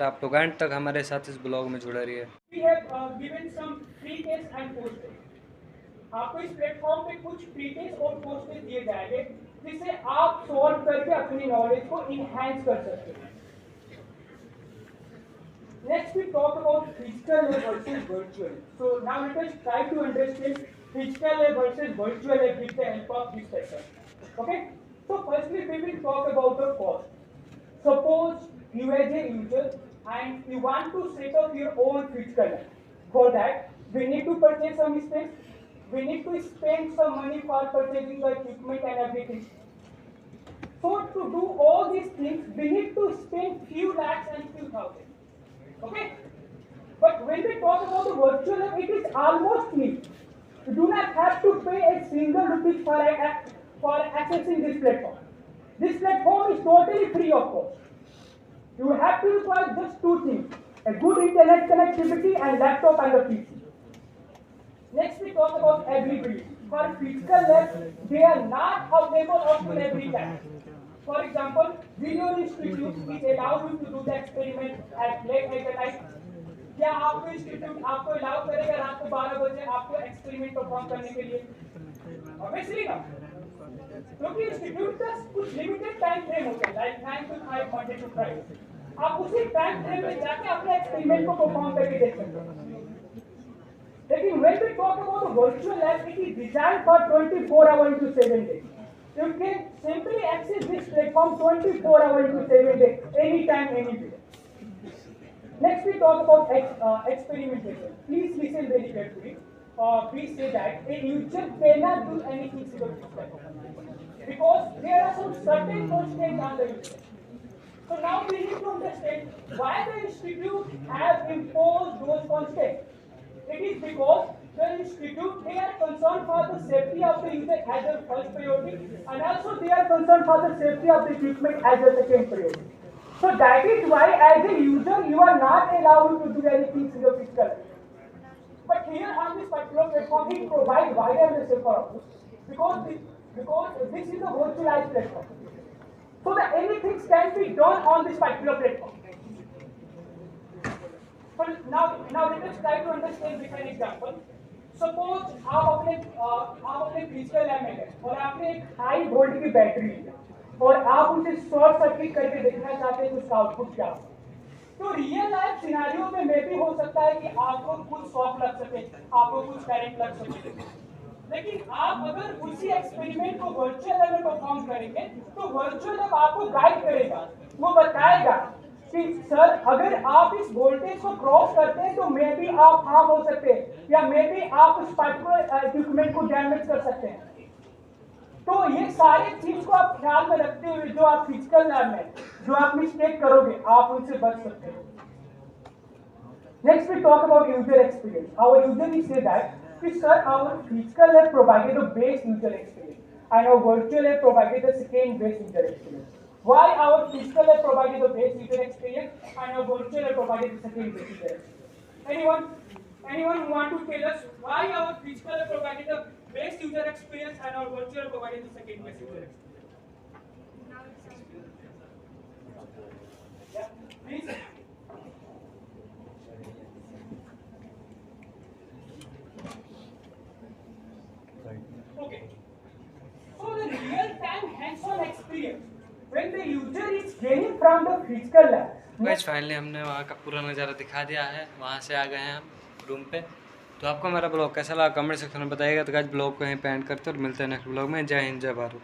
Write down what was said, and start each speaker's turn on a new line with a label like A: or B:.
A: तो आप लोग एंड तक हमारे साथ इस ब्लॉग में जुड़े रहिए।
B: We have given some free test and post test। आपको इस प्लेटफॉर्म पे कुछ फ्री टेस्ट और पोस्ट टेस्ट दिए जाएंगे जिससे आप सॉल्व करके अपनी नॉलेज को इनहैंस कर सकते हैं। Next we talk about physical lab versus virtual। So now let us try to understand physical lab versus virtual lab with the help of this session। Okay? So firstly we will talk about the cost। Suppose you as a user and you want to set up your own physical lab। For that we need to purchase some space, we need to spend some money for purchasing the equipment and everything। So to do all these things we need to spend few lakhs and few thousands। Okay? But when we talk about the virtual lab, it is almost free। You do not have to pay a single rupee for accessing this platform। This platform is totally free of cost। You have to require just two things: a good internet connectivity and laptop and a PC। Next we talk about availability। For physical labs, they are not available up to every time। For example, Video Institute which allow you to do the experiment at late at the night। क्या आपको institute आपको allow करेगा रात को 12 बजे आपको experiment perform करने के लिए? ऑब्वियसली ना, क्योंकि इंस्टीट्यूट का कुछ लिमिटेड टाइम फ्रेम होता है, like 9 to 5 Monday to Friday. आप उसी टाइम फ्रेम में जाके अपने एक्सपेरिमेंट को परफॉर्म करके देख सकते हो। लेकिन when we talk about the virtual lab, it is designed for 24 hours into 7 days। You can simply access this platform 24 hours into 7 days, anytime, anywhere। Next we talk about experimentation। Please listen very carefully। Please say that a user cannot do anything without this platform because there are some certain constraints on the user। So now we need to understand why the institute has imposed those constraints। It is because the institute, they are concerned for the safety of the user as a first priority, and also they are concerned for the safety of the equipment as a second priority। So that is why as a user you are not allowed to do anything in your physical life। But here on this particular platform we provide wider and safer approach because this is a virtualized platform। So that anything can be done on this particular platform। So now let us try to understand with an example। Suppose आप अपने physical lab में गए और आपने एक high volt की battery ली और आप उसे शॉर्ट सर्किट करके देखना चाहते हैं उसका आउटपुट क्या होगा। तो रियल लाइफ सिनेरियो में मे भी हो सकता है कि आपको कुछ शॉक लग सके, आपको कुछ करंट लग सके। लेकिन आप अगर उसी एक्सपेरिमेंट को वर्चुअल लैब में परफॉर्म करेंगे तो वर्चुअल लैब आपको गाइड करेगा, वो बताएगा कि सर अगर आप इस वोल्टेज को क्रॉस करते हैं तो मे भी आप हार्म हो सकते हैं या मे भी आप उस पर्टिकुलर इक्विपमेंट को डैमेज कर सकते हैं। तो ये सारी चीज को आप ख्याल में रखते हुए जो आप फिजिकल लैब में जो आप मिस्टेक करोगे आप उनसे बच सकते हैं। Next we talk about user experience. Our user is say that कि sir our physical lab provided the best user experience and our virtual lab provided the second best user experience। Why our physical lab provided the best user experience and our virtual lab provided the second best user experience? Anyone who want to tell us why our physical lab provided the best user experience and our virtual lab provided the second best user experience? Yeah, please. Okay. So the real-time hands-on experience when the user is gaining from the physical lab।
A: Guys finally हमने वहाँ का पूरा नज़ारा दिखा दिया है, वहाँ से आ गए हैं हम रूम पे। तो आपको मेरा ब्लॉग कैसा लगा कमेंट सेक्शन में बताइएगा। तो गाइस ब्लॉग को यहीं पे एंड करते हैं और मिलते हैं नेक्स्ट ब्लॉग में। जय हिंद, जय भारत।